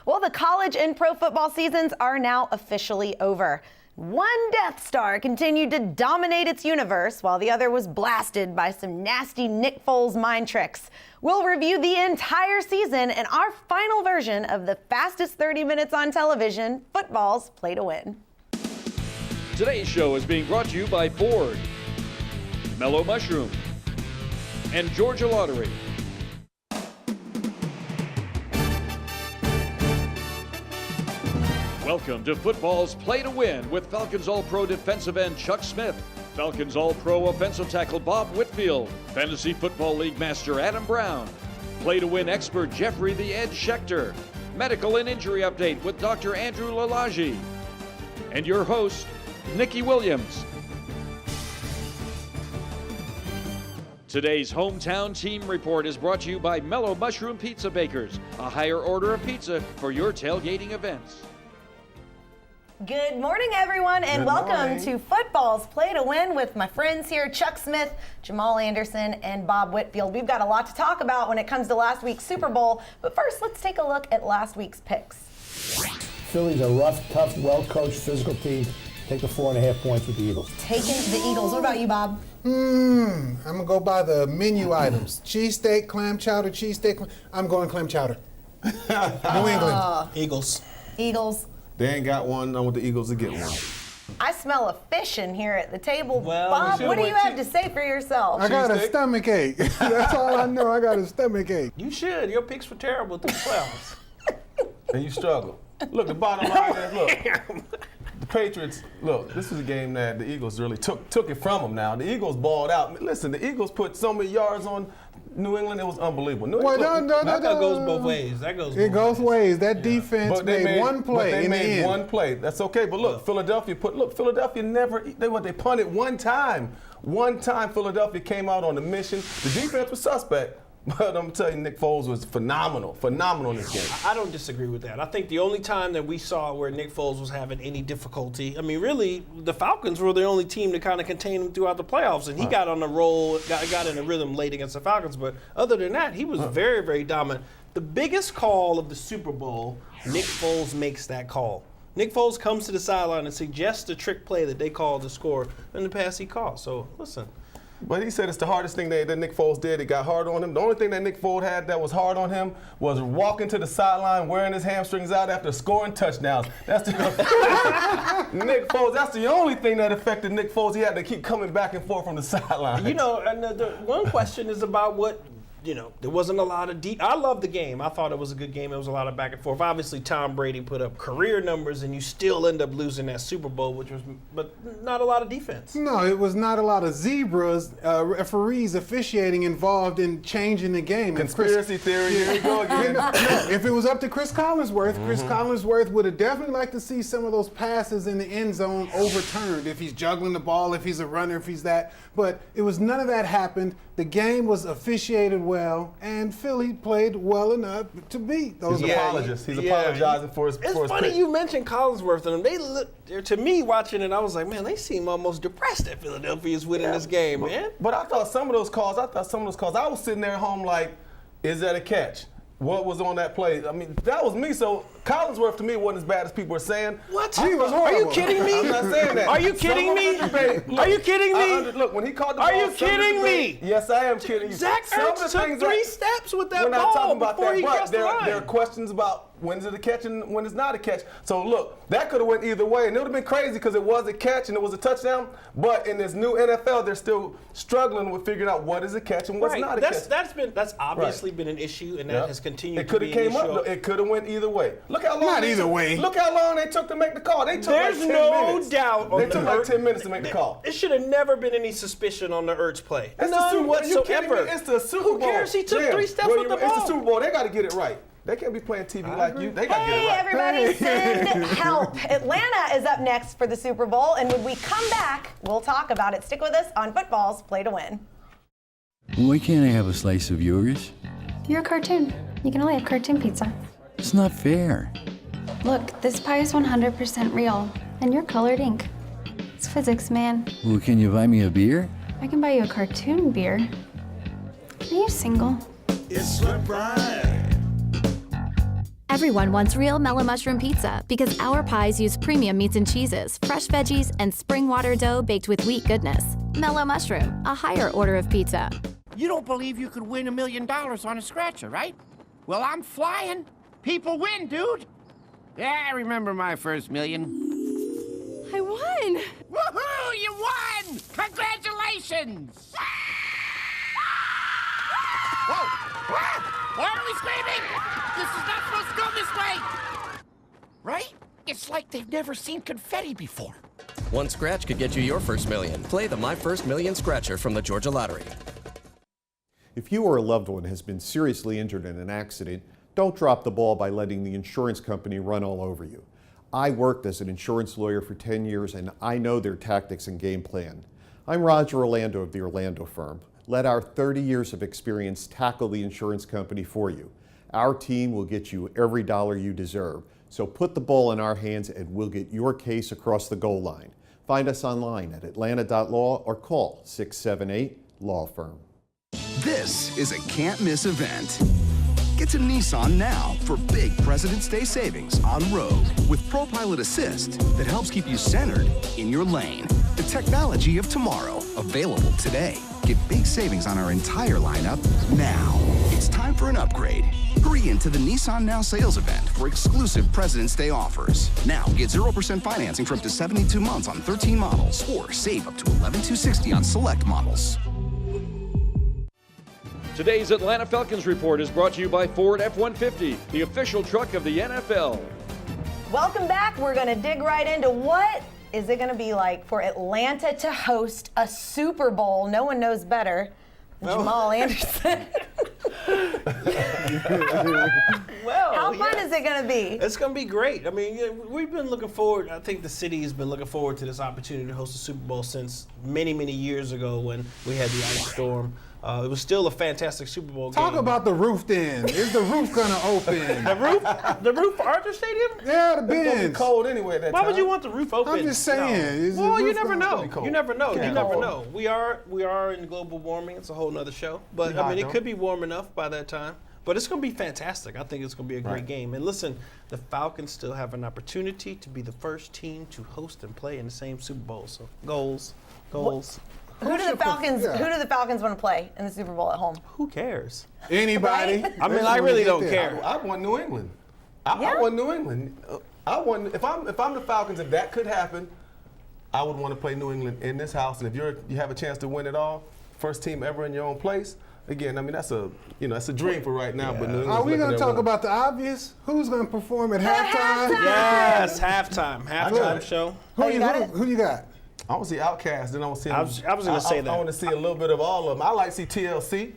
Well, the college and pro football seasons are now officially over. One Death Star continued to dominate its universe while the other was blasted by some nasty Nick Foles mind tricks. We'll review the entire season and our final version of the fastest 30 minutes on television, football's Play to Win. Today's show is being brought to you by Ford, Mellow Mushroom, and Georgia Lottery. Welcome to football's Play to Win with Falcons All-Pro defensive end Chuck Smith, Falcons All-Pro offensive tackle Bob Whitfield, Fantasy Football League master Adam Brown, Play to Win expert Jeffrey the Ed Schechter, medical and injury update with Dr. Andrew Lalage, and your host, Nikki Williams. Today's hometown team report is brought to you by Mellow Mushroom Pizza Bakers, a higher order of pizza for your tailgating events. Good morning, everyone, and welcome to Football's Play to Win with my friends here, Chuck Smith, Jamal Anderson, and Bob Whitfield. We've got a lot to talk about when it comes to last week's Super Bowl, but first, let's take a look at last week's picks. Philly's a rough, tough, well-coached, physical team. Take the 4.5 points with the Eagles. Taking the Eagles. What about you, Bob? I'm going to go by the menu items. Cheesesteak, clam chowder, cheesesteak. I'm going clam chowder. New England. Eagles. Eagles. They ain't got one. I want the Eagles to get one. I smell a fish in here at the table. Well, Bob, what do you have to say for yourself? I got a stomach ache. That's all I know. I got a stomach ache. You should. Your picks were terrible through the playoffs. And you struggle. Look, the bottom line is, look, the Patriots, look, this was a game that the Eagles really took it from them now. The Eagles balled out. Listen, the Eagles put so many yards on New England, it was unbelievable. That goes both ways. It goes both ways. That defense made one play. They in made the end. one play. That's okay. But look, Philadelphia never. They punted one time. One time Philadelphia came out on a mission. The defense was suspect. But I'm telling you, Nick Foles was phenomenal in this game. I don't disagree with that. I think the only time that we saw where Nick Foles was having any difficulty, I mean, really, the Falcons were the only team to kind of contain him throughout the playoffs, and he got on the roll, got in a rhythm late against the Falcons. But other than that, he was very, very dominant. The biggest call of the Super Bowl, Nick Foles makes that call. Nick Foles comes to the sideline and suggests the trick play that they called the score and the pass he caught. So, listen. But he said it's the hardest thing that Nick Foles did. It got hard on him. The only thing that Nick Foles had that was hard on him was walking to the sideline, wearing his hamstrings out after scoring touchdowns. That's the Nick Foles. That's the only thing that affected Nick Foles. He had to keep coming back and forth from the sideline. You know, and the one question is about what. You know, there wasn't a lot of I love the game. I thought it was a good game. It was a lot of back and forth. Obviously, Tom Brady put up career numbers, and you still end up losing that Super Bowl, but not a lot of defense. No, it was not a lot of zebras, referees officiating involved in changing the game. Conspiracy theory, here we go again. If it was up to Chris Collinsworth, Chris Collinsworth would have definitely liked to see some of those passes in the end zone overturned. If he's juggling the ball, if he's a runner, if he's that. But it was none of that happened. The game was officiated well, and Philly played well enough to beat those. He's an apologist. He's apologizing for his It's funny you mentioned Collinsworth, and they look, to me watching it, I was like, man, they seem almost depressed that Philadelphia's winning this game, man. But I thought some of those calls, I was sitting there at home like, is that a catch? What was on that play? I mean, that was me. So Collinsworth to me wasn't as bad as people were saying. What? He was horrible. Are you kidding me? I'm not saying that. Are you kidding me? Are you kidding me? Look, when he called the Are ball. you kidding me? Yes, I am kidding you. Zach Ertz took 3 steps with that ball before he crossed the line. There are questions about when is it a catch and when it's not a catch. So look, that could have went either way, and it would have been crazy because it was a catch and it was a touchdown. But in this new NFL, they're still struggling with figuring out what is a catch and what's not a catch. That's obviously been an issue, and that has continued. It could have came up. It could have went either way. Look how long. Not either way. Look how long they took to make the call. They took There's like 10 minutes. no doubt. They took like 10 minutes to make the call. It should have never been any suspicion on the Ertz play. It's None whatsoever. It's the Super Bowl. Who cares? He took 3 steps with the ball. It's the Super Bowl. They got to get it right. They can't be playing TV like you. They got to get it right. Everybody send help. Atlanta is up next for the Super Bowl, and when we come back, we'll talk about it. Stick with us on Football's Play to Win. Why can't I have a slice of yours? You're a cartoon. You can only have cartoon pizza. It's not fair. Look, this pie is 100% real, and you're colored ink. It's physics, man. Well, can you buy me a beer? I can buy you a cartoon beer. Are you single? It's the pride. Everyone wants real Mellow Mushroom Pizza because our pies use premium meats and cheeses, fresh veggies, and spring water dough baked with wheat goodness. Mellow Mushroom, a higher order of pizza. You don't believe you could win $1 million on a scratcher, right? Well, I'm flying. People win, dude. Yeah, I remember my first million. I won! Woohoo! You won! Congratulations! Whoa! Why are we screaming? This is not supposed to go this way! Right? It's like they've never seen confetti before. One scratch could get you your first million. Play the My First Million Scratcher from the Georgia Lottery. If you or a loved one has been seriously injured in an accident, don't drop the ball by letting the insurance company run all over you. I worked as an insurance lawyer for 10 years and I know their tactics and game plan. I'm Roger Orlando of the Orlando firm. Let our 30 years of experience tackle the insurance company for you. Our team will get you every dollar you deserve. So put the ball in our hands and we'll get your case across the goal line. Find us online at atlanta.law or call 678-LAW-FIRM. This is a can't-miss event. Get to Nissan now for big President's Day savings on Rogue with ProPilot Assist that helps keep you centered in your lane. The technology of tomorrow, available today. Get big savings on our entire lineup now. It's time for an upgrade. Hurry into the Nissan Now sales event for exclusive President's Day offers. Now get 0% financing for up to 72 months on 13 models or save up to $11,260 on select models. Today's Atlanta Falcons report is brought to you by Ford F-150, the official truck of the NFL. Welcome back. We're going to dig right into what is it going to be like for Atlanta to host a Super Bowl. No one knows better than Jamal Anderson. Well, how fun is it going to be? It's going to be great. I mean, we've been looking forward. I think the city has been looking forward to this opportunity to host a Super Bowl since many, many years ago when we had the ice storm. It was still a fantastic Super Bowl game. Talk about the roof then. Is the roof going to open? The roof for Arthur Stadium? Yeah, the It's gonna bins. be cold anyway that Why time. would you want the roof open? I'm just saying. Is the Well, you roof never gonna know. be cold? You never know. Yeah. You never Cold. know. We are in global warming. It's a whole nother show. But Hot, I mean, it though. could be warm enough by that time. But it's going to be fantastic. I think it's going to be a great game. And listen, the Falcons still have an opportunity to be the first team to host and play in the same Super Bowl. So goals. Who do the Falcons want to play in the Super Bowl at home? Who cares? Anybody? Right? I mean, I really don't care. I want New England. I want New England. If I'm the Falcons, if that could happen, I would want to play New England in this house. And if you have a chance to win it all, first team ever in your own place. Again, I mean that's a dream for right now. Yeah. But New England's Are we going to talk winning. about the obvious? Who's going to perform at halftime? Yes, halftime show. Who you got? I want to see Outkast. Then I want to see. I was going to say that. I want to see a little bit of all of them. I like to see TLC.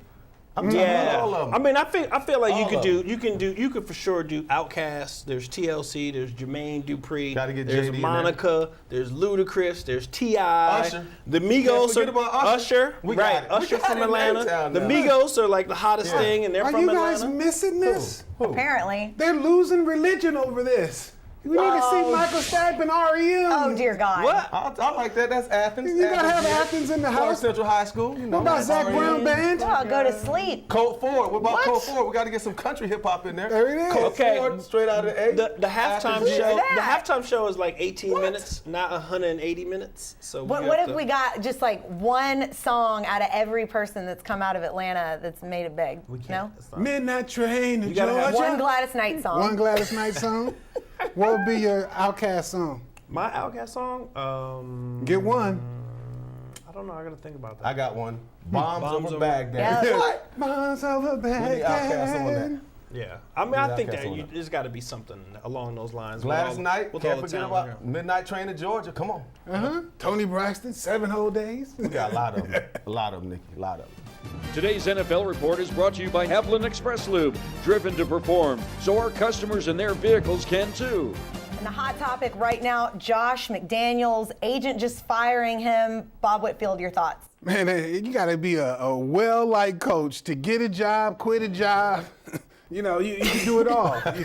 I'm talking Yeah, about all of them. I mean, I feel like All of you could for sure do Outkast. There's TLC. There's Jermaine Dupri. Gotta get there's JD in Monica. There's Ludacris. There's Ti. Usher. The Can't Migos forget are about Usher. We got right? it. We Usher got from it in Atlanta. H-Town The now. Migos are like the hottest Yeah. thing, and they're Are from you Atlanta. guys missing this? Who? Apparently. They're losing religion over this. We need to see Michael Stipe and REM. Oh, dear God. What? I like that. That's Athens. You gotta have yeah. Athens in the Florida house. Central High School. You know, What about Zach REM. Brown Band? Oh, go to sleep. Colt Ford. What about What? Colt Ford? We got to get some country hip hop in there. There it is. Colt Okay. Ford, straight out of the A. The halftime Athens. show. that? The halftime show is like 18 minutes, not 180 minutes. So What if we got just like one song out of every person that's come out of Atlanta that's made it big? We can't. No? That's not- Midnight Train to You gotta have Georgia. One Gladys Knight song. One Gladys Knight song. What would be your Outkast song? My Outkast song. Get one. I don't know. I gotta think about that. I got one. Bombs over over- Baghdad. Yeah. What? Miles over We need Outkast on that. Baghdad. Yeah, I mean, I think Outkast that on that. there's got to be something along those lines. Gladys Knight. with Can't all the forget talent about here. Midnight Train to Georgia. Come on. Tony Braxton, 7 whole days. We got a lot of them. A lot of them, Nikki. A lot of them. Today's NFL report is brought to you by Haviland Express Lube, driven to perform, so our customers and their vehicles can too. And the hot topic right now, Josh McDaniels, agent just firing him. Bob Whitfield, your thoughts? Man, you got to be a well-liked coach to get a job, quit a job. You know, you can do it all. They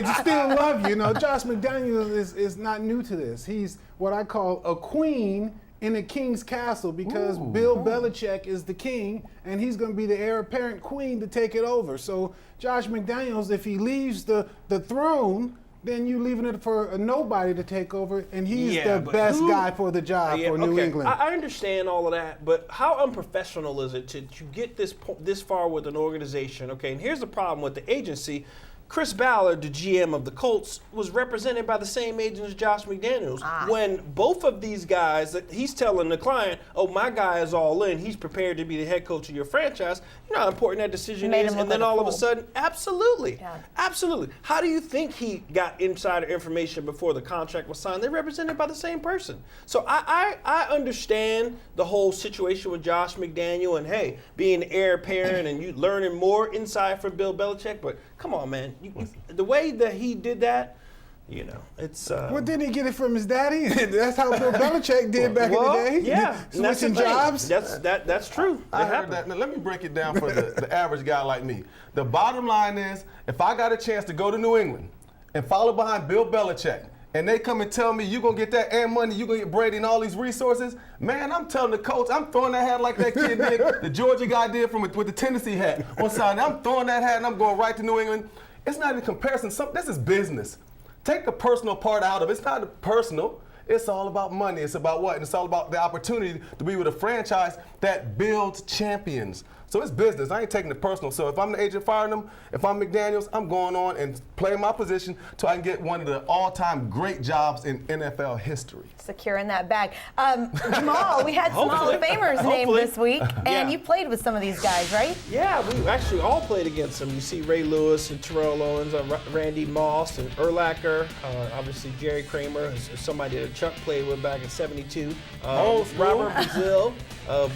just still love you. You know, Josh McDaniels is not new to this. He's what I call a queen in a king's castle because Bill Belichick is the king and he's going to be the heir apparent queen to take it over. So Josh McDaniels, if he leaves the throne, then you leaving it for a nobody to take over, and he's the best guy for the job for New England. I understand all of that, but how unprofessional is it to get this far with an organization? Okay, and here's the problem with the agency. Chris Ballard, the GM of the Colts, was represented by the same agent as Josh McDaniels. When both of these guys, that he's telling the client, oh, my guy is all in, he's prepared to be the head coach of your franchise, you know how important that decision is, and then all of a sudden, absolutely. How do you think he got insider information before the contract was signed? They're represented by the same person. So I understand the whole situation with Josh McDaniel and, hey, being the heir apparent and you learning more inside from Bill Belichick, but come on, man. The way that he did that, you know, it's. Well, didn't he get it from his daddy? That's how Bill Belichick did back in the day. Yeah, switching jobs. That's true. I heard that. Now, let me break it down for the average guy like me. The bottom line is, if I got a chance to go to New England and follow behind Bill Belichick, and they come and tell me you're going to get that and money, you're going to get Brady and all these resources, man, I'm telling the coach, I'm throwing that hat like that kid did, the Georgia guy did with the Tennessee hat on Sunday. I'm throwing that hat and I'm going right to New England. It's not in comparison. This is business. Take the personal part out of it. It's not personal. It's all about money. It's about what? And it's all about the opportunity to be with a franchise that builds champions. So it's business. I ain't taking it personal. So if I'm the agent firing them, if I'm McDaniels, I'm going on and playing my position so I can get one of the all-time great jobs in NFL history. Securing that bag. Jamal, we had some Hall of Famers named this week, and you played with some of these guys, right? Yeah, we actually all played against them. You see Ray Lewis and Terrell Owens, Randy Moss and Urlacher, obviously Jerry Kramer, is somebody that Chuck played with back in '72. Robert Brazil,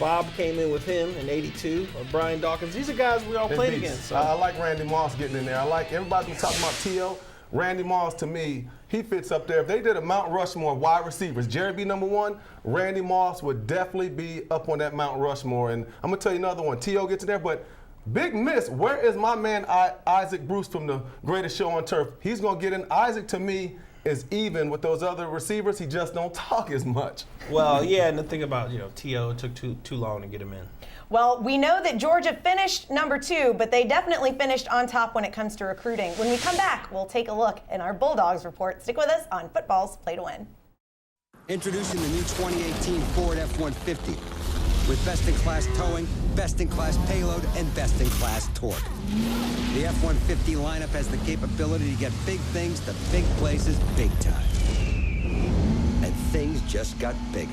Bob came in with him in '82. Brian Dawkins. These are guys we all played against. So. I like Randy Moss getting in there. I like everybody's been talking about T.O. Randy Moss, to me, he fits up there. If they did a Mount Rushmore wide receivers, Jerry be number one, Randy Moss would definitely be up on that Mount Rushmore. And I'm going to tell you another one. T.O. gets in there, but big miss. Where is my man Isaac Bruce from the Greatest Show on Turf? He's going to get in. Isaac, to me, is even with those other receivers. He just don't talk as much. Well, yeah, and the thing about, T.O., it took too long to get him in. Well, we know that Georgia finished number 2, but they definitely finished on top when it comes to recruiting. When we come back, we'll take a look in our Bulldogs report. Stick with us on Football's Play to Win. Introducing the new 2018 Ford F-150 with best-in-class towing, best-in-class payload, and best-in-class torque. The F-150 lineup has the capability to get big things to big places big time. And things just got bigger.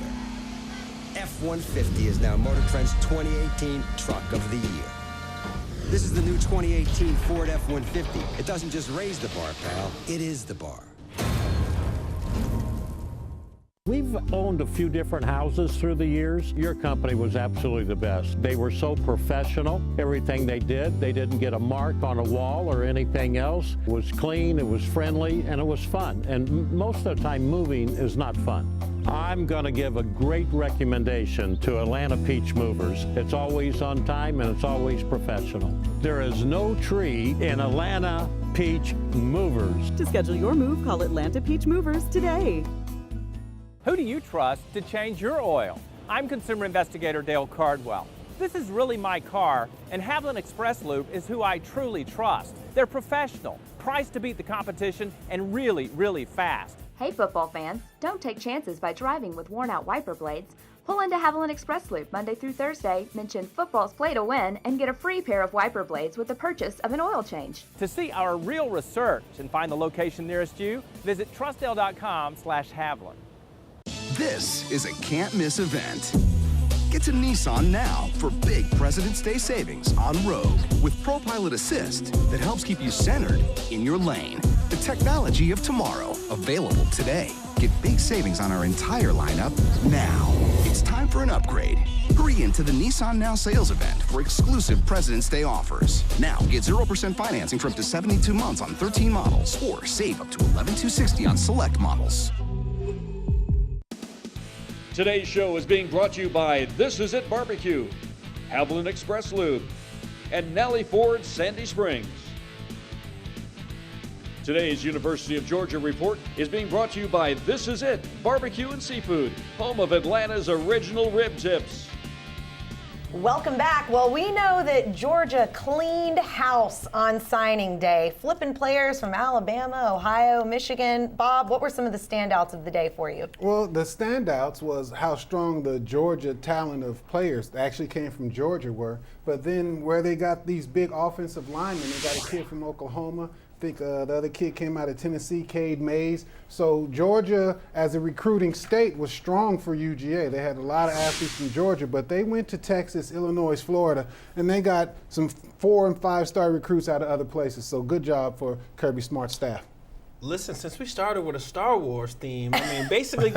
F-150 is now Motor Trend's 2018 Truck of the Year. This is the new 2018 Ford F-150. It doesn't just raise the bar, pal. It is the bar. We've owned a few different houses through the years. Your company was absolutely the best. They were so professional. Everything they didn't get a mark on a wall or anything else. It was clean, it was friendly, and it was fun. And most of the time, moving is not fun. I'm going to give a great recommendation to Atlanta Peach Movers. It's always on time and it's always professional. There is no tree in Atlanta Peach Movers. To schedule your move, call Atlanta Peach Movers today. Who do you trust to change your oil? I'm consumer investigator Dale Cardwell. This is really my car, and Haviland Express Lube is who I truly trust. They're professional, priced to beat the competition, and really, really fast. Hey football fans, don't take chances by driving with worn out wiper blades. Pull into Haviland Express Loop Monday through Thursday, mention Football's Play to Win, and get a free pair of wiper blades with the purchase of an oil change. To see our real research and find the location nearest you, visit trustdale.com/Haviland. This is a can't-miss event. Get to Nissan now for big President's Day savings on Rogue with ProPilot Assist that helps keep you centered in your lane. The technology of tomorrow, available today. Get big savings on our entire lineup now. It's time for an upgrade. Hurry into the Nissan Now sales event for exclusive President's Day offers. Now get 0% financing for up to 72 months on 13 models or save up to $11,260 on select models. Today's show is being brought to you by This Is It Barbecue, Haviland Express Lube, and Nellie Ford Sandy Springs. Today's University of Georgia Report is being brought to you by This Is It Barbecue and Seafood, home of Atlanta's original rib tips. Welcome back. Well, we know that Georgia cleaned house on signing day, flipping players from Alabama, Ohio, Michigan. Bob, what were some of the standouts of the day for you? Well, the standouts was how strong the Georgia talent of players that actually came from Georgia were, but then where they got these big offensive linemen. They got a kid from Oklahoma. I think the other kid came out of Tennessee, Cade Mays. So Georgia, as a recruiting state, was strong for UGA. They had a lot of athletes from Georgia, but they went to Texas, Illinois, Florida, and they got some 4- and 5-star recruits out of other places. So good job for Kirby Smart's staff. Listen, since we started with a Star Wars theme, I mean, basically,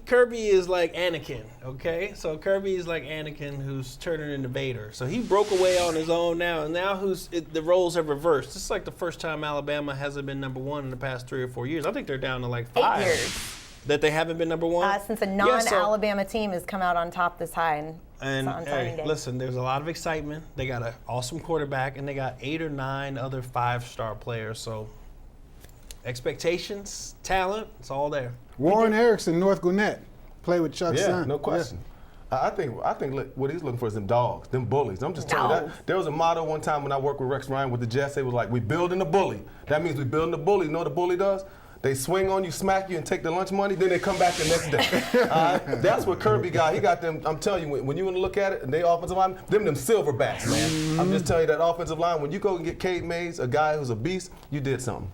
Kirby is like Anakin, okay? So Kirby is like Anakin who's turning into Vader. So he broke away on his own now, and now the roles have reversed. This is like the first time Alabama hasn't been #1 in the past 3 or 4 years. I think they're down to like 5 8 years. That they haven't been #1? Since a non-Alabama team has come out on top this high And on signing day. listen, there's a lot of excitement. They got an awesome quarterback, and they got 8 or 9 other 5-star players. So expectations, talent, it's all there. Warren Erickson, North Gwinnett, play with Chuck's son. No question. I think what he's looking for is them dogs, them bullies. I'm just telling you that. There was a motto one time when I worked with Rex Ryan with the Jets. It was like, we building a bully. That means we building a bully. You know what a bully does? They swing on you, smack you, and take the lunch money, then they come back the next day. That's what Kirby got. He got them, I'm telling you, when you want to look at it, and they offensive line, them silverbacks, man. I'm just telling you that offensive line, when you go and get Cade Mays, a guy who's a beast, you did something.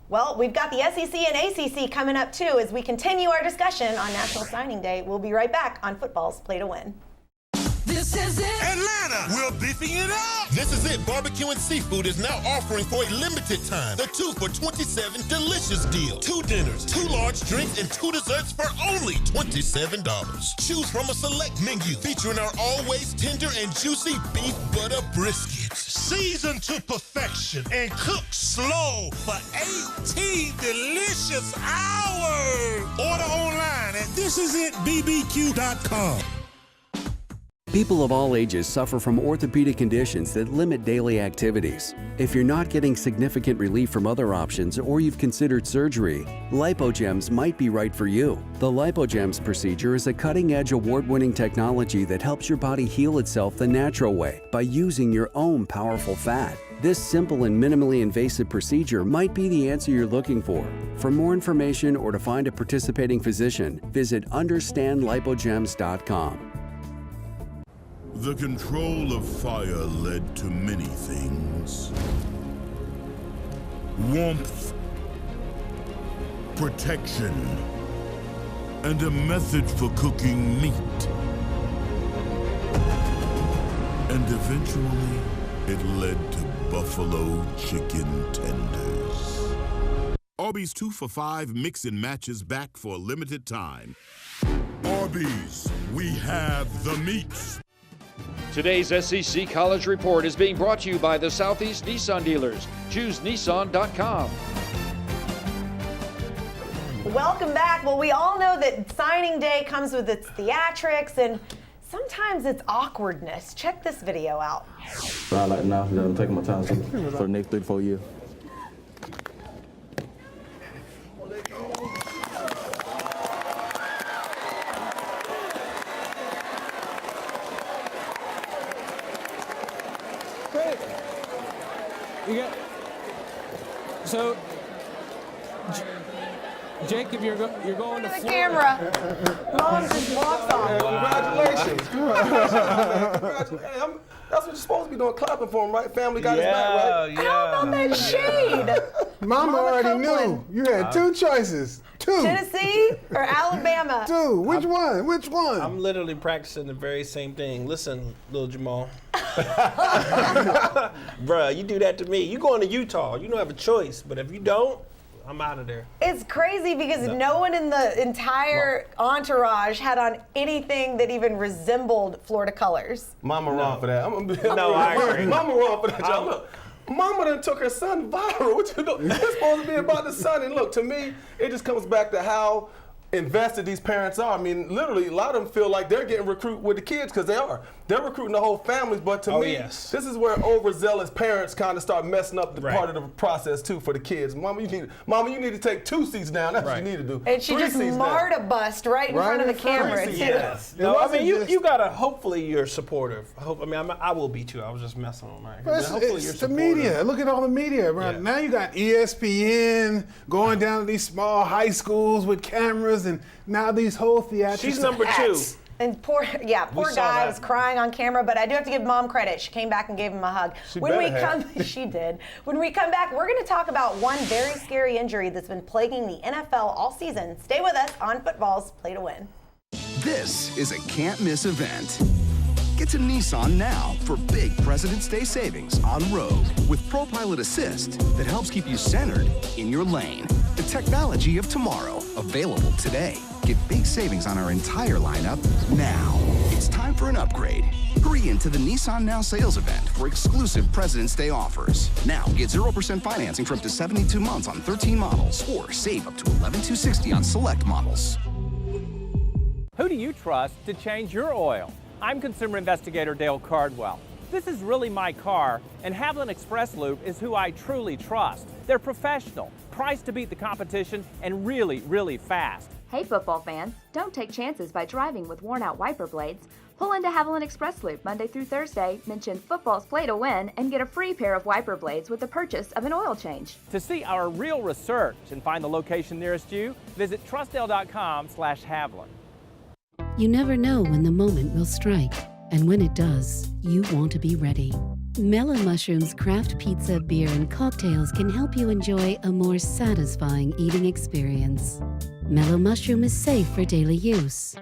Well, we've got the SEC and ACC coming up, too, as we continue our discussion on National Signing Day. We'll be right back on Football's Play to Win. This is it. Atlanta, we're beefing it up. This is it. Barbecue and Seafood is now offering for a limited time the 2 for $27 delicious deal. 2 dinners, 2 large drinks, and 2 desserts for only $27. Choose from a select menu featuring our always tender and juicy beef butter briskets. Seasoned to perfection and cooked slow for 18 delicious hours. Order online at thisisitbbq.com. People of all ages suffer from orthopedic conditions that limit daily activities. If you're not getting significant relief from other options or you've considered surgery, LipoGems might be right for you. The LipoGems procedure is a cutting-edge award-winning technology that helps your body heal itself the natural way by using your own powerful fat. This simple and minimally invasive procedure might be the answer you're looking for. For more information or to find a participating physician, visit understandlipogems.com. The control of fire led to many things. Warmth, protection, and a method for cooking meat. And eventually, it led to buffalo chicken tenders. Arby's 2 for $5 mix and matches back for a limited time. Arby's, we have the meats. Today's SEC College Report is being brought to you by the Southeast Nissan dealers. Choose Nissan.com. Welcome back. Well, we all know that signing day comes with its theatrics and sometimes it's awkwardness. Check this video out. I like now that I'm taking my time for the next 3 to 4 years. You got so, Jacob, you're going to the Florida. Camera. Mom just walks off. Congratulations. Congratulations. That's what you're supposed to be doing, clapping for him, right? Family got his back, right? How about that shade? Mama already knew. You had 2 choices. 2. Tennessee or Alabama? 2. Which one? Which one? I'm literally practicing the very same thing. Listen, little Jamal. Bruh, you do that to me. You going to Utah. You don't have a choice. But if you don't, I'm out of there. It's crazy because no one in the entire entourage had on anything that even resembled Florida colors. Mama wrong for that. I agree. Mama wrong for that, y'all. Look, Mama done took her son viral. What you doing? It's supposed to be about the son. And look, to me, it just comes back to how invested these parents are. I mean, literally, a lot of them feel like they're getting recruited with the kids because they are. they're recruiting the whole families. But to me, this is where overzealous parents kind of start messing up the part of the process too for the kids. Mama, you need to take 2 seats down. That's what you need to do. And she 3 just seats marred a bust right in front of the camera. Yes. No, I mean, you gotta, hopefully you're supportive. I will be too. I was just messing with mine. Hopefully you're It's the media. Look at all the media around. Now you got ESPN going down to these small high schools with cameras, and now these whole theatrics. She's number 2. And poor guy was crying on camera, but I do have to give Mom credit. She came back and gave him a hug. She did. When we come back, we're going to talk about one very scary injury that's been plaguing the NFL all season. Stay with us on Football's Play to Win. This is a can't-miss event. Get to Nissan now for big President's Day savings on Rogue with ProPilot Assist that helps keep you centered in your lane. The technology of tomorrow, available today. Get big savings on our entire lineup now. It's time for an upgrade. Hurry into the Nissan Now sales event for exclusive President's Day offers. Now get 0% financing for up to 72 months on 13 models or save up to $11,260 on select models. Who do you trust to change your oil? I'm consumer investigator Dale Cardwell. This is really my car, and Haviland Express Lube is who I truly trust. They're professional, priced to beat the competition, and really, really fast. Hey football fans, don't take chances by driving with worn-out wiper blades. Pull into Haviland Express Loop Monday through Thursday, mention Football's Play to Win, and get a free pair of wiper blades with the purchase of an oil change. To see our real research and find the location nearest you, visit trustdale.com/Haviland. You never know when the moment will strike, and when it does, you want to be ready. Mellow Mushroom's craft pizza, beer, and cocktails can help you enjoy a more satisfying eating experience. Mellow Mushroom is safe for daily use.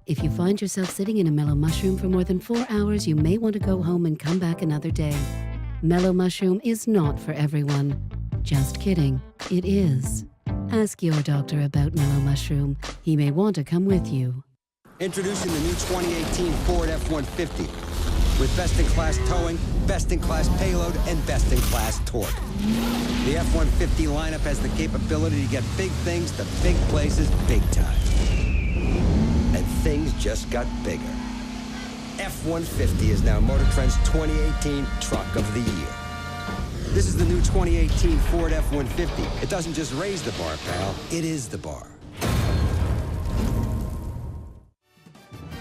If you find yourself sitting in a Mellow Mushroom for more than 4 hours, you may want to go home and come back another day. Mellow Mushroom is not for everyone. Just kidding, it is. Ask your doctor about Mellow Mushroom. He may want to come with you. Introducing the new 2018 Ford F-150 with best-in-class towing, best-in-class payload, and best-in-class torque. The F-150 lineup has the capability to get big things to big places big time. And things just got bigger. F-150 is now Motor Trend's 2018 Truck of the Year. This is the new 2018 Ford F-150. It doesn't just raise the bar, pal. It is the bar.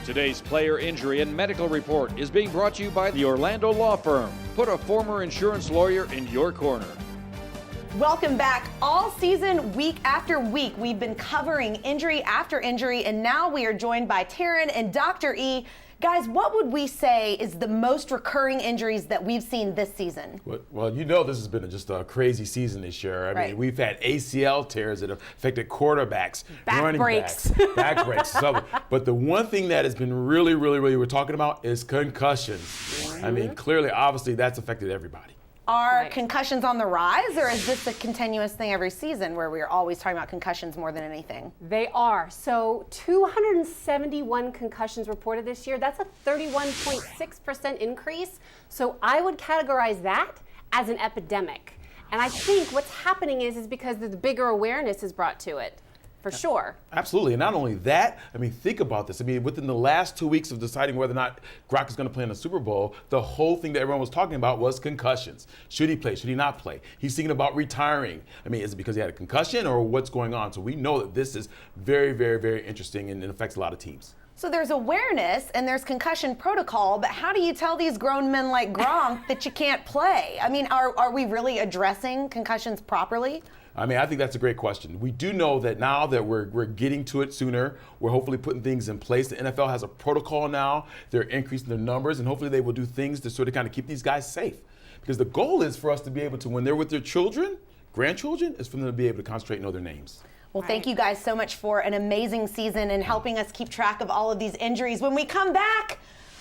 Today's player injury and medical report is being brought to you by the Orlando Law Firm. Put a former insurance lawyer in your corner. Welcome back. All season, week after week, we've been covering injury after injury, and now we are joined by Taryn and Dr. E. Guys, what would we say is the most recurring injuries that we've seen this season? Well, you know this has been just a crazy season this year. I mean, we've had ACL tears that have affected quarterbacks, running backs, back breaks. But the one thing that has been really we're talking about is concussions. I mean, clearly, obviously, that's affected everybody. Are concussions on the rise, or is this a continuous thing every season where we're always talking about concussions more than anything? They are. So 271 concussions reported this year. That's a 31.6% increase. So I would categorize that as an epidemic. And I think what's happening is because the bigger awareness is brought to it. For sure. Absolutely. And not only that, I mean, think about this. I mean, within the last 2 weeks of deciding whether or not Gronk is going to play in the Super Bowl, the whole thing that everyone was talking about was concussions. Should he play? Should he not play? He's thinking about retiring. I mean, is it because he had a concussion or what's going on? So we know that this is very interesting and it affects a lot of teams. So there's awareness and there's concussion protocol, but how do you tell these grown men like Gronk that you can't play? I mean, are we really addressing concussions properly? I mean, I think that's a great question. We do know that now that we're getting to it sooner, we're hopefully putting things in place. The NFL has a protocol now. They're increasing their numbers, and hopefully they will do things to sort of kind of keep these guys safe. Because the goal is for us to be able to, when they're with their children, grandchildren, is for them to be able to concentrate and know their names. Well, thank you guys so much for an amazing season and helping us keep track of all of these injuries. When we come back,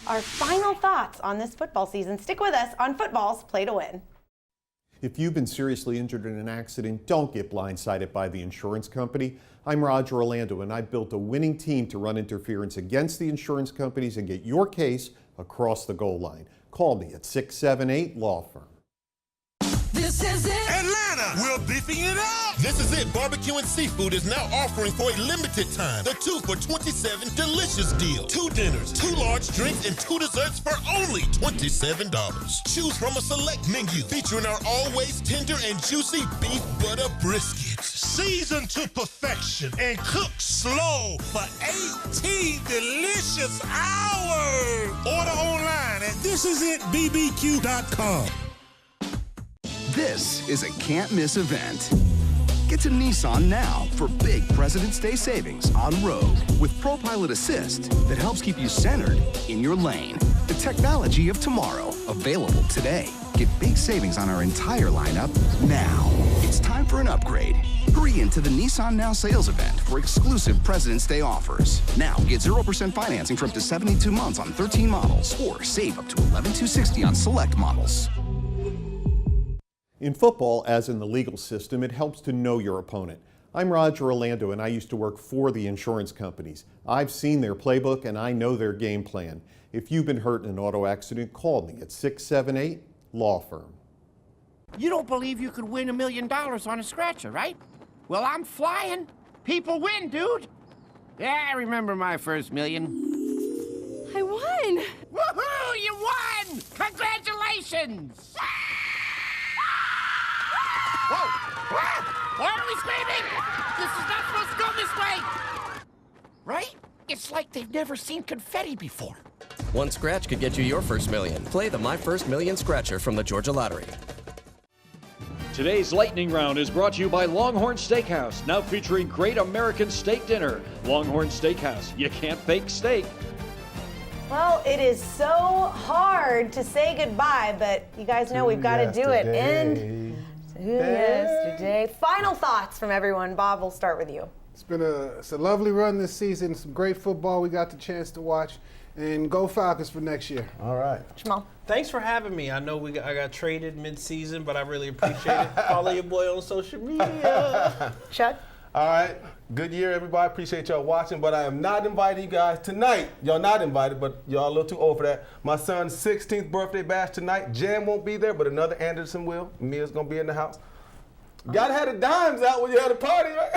our final thoughts on this football season. Stick with us on Football's Play to Win. If you've been seriously injured in an accident, don't get blindsided by the insurance company. I'm Roger Orlando, and I built a winning team to run interference against the insurance companies and get your case across the goal line. Call me at 678 Law Firm. This is it. Atlanta will be beefing it up. This is it. Barbecue and Seafood is now offering for a limited time the 2 for $27 delicious deal. 2 dinners, 2 large drinks, and 2 desserts for only $27. Choose from a select menu featuring our always tender and juicy beef butter briskets. Seasoned to perfection and cooked slow for 18 delicious hours. Order online at thisisitbbq.com. This is a can't-miss event. Get to Nissan now for big President's Day savings on Rogue with ProPilot Assist that helps keep you centered in your lane. The technology of tomorrow, available today. Get big savings on our entire lineup now. It's time for an upgrade. Hurry into the Nissan Now sales event for exclusive President's Day offers. Now get 0% financing for up to 72 months on 13 models or save up to $11,260 on select models. In football, as in the legal system, it helps to know your opponent. I'm Roger Orlando, and I used to work for the insurance companies. I've seen their playbook, and I know their game plan. If you've been hurt in an auto accident, call me at 678-LAW FIRM. You don't believe you could win $1 million on a scratcher, right? Well, I'm flying. People win, dude. Yeah, I remember my first million. I won! Woohoo! You won! Congratulations! Whoa! Why are we screaming? This is not supposed to go this way! Right? It's like they've never seen confetti before. One scratch could get you your first million. Play the My First Million Scratcher from the Georgia Lottery. Today's lightning round is brought to you by Longhorn Steakhouse, now featuring great American steak dinner. Longhorn Steakhouse, you can't fake steak. Well, it is so hard to say goodbye, but you guys know we've got to do it. And yesterday. Final thoughts from everyone. Bob, we'll start with you. It's a lovely run this season. Some great football we got the chance to watch. And go Falcons for next year. All right. Jamal. Thanks for having me. I know I got traded mid-season, but I really appreciate it. Follow your boy on social media. Chuck. All right. Good year, everybody. Appreciate y'all watching, but I am not inviting you guys tonight. Y'all not invited, but y'all a little too old for that. My son's 16th birthday bash tonight. Jan won't be there, but another Anderson will. Mia's going to be in the house. Gotta have the dimes out when you had a party, right?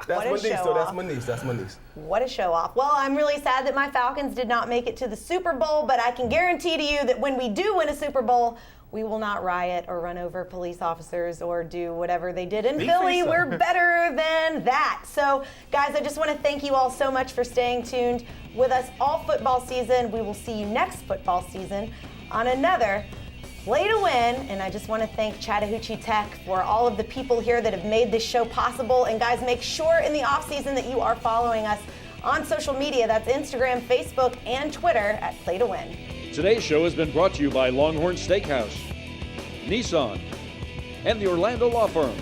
That's my niece, so that's my niece. That's my niece. What a show off. Well, I'm really sad that my Falcons did not make it to the Super Bowl, but I can guarantee to you that when we do win a Super Bowl, we will not riot or run over police officers or do whatever they did in Philly. We're better than that. So, guys, I just want to thank you all so much for staying tuned with us all football season. We will see you next football season on another Play to Win, and I just want to thank Chattahoochee Tech for all of the people here that have made this show possible. And guys, make sure in the off season that you are following us on social media. That's Instagram, Facebook, and Twitter at Play to Win. Today's show has been brought to you by Longhorn Steakhouse, Nissan, and the Orlando Law Firm.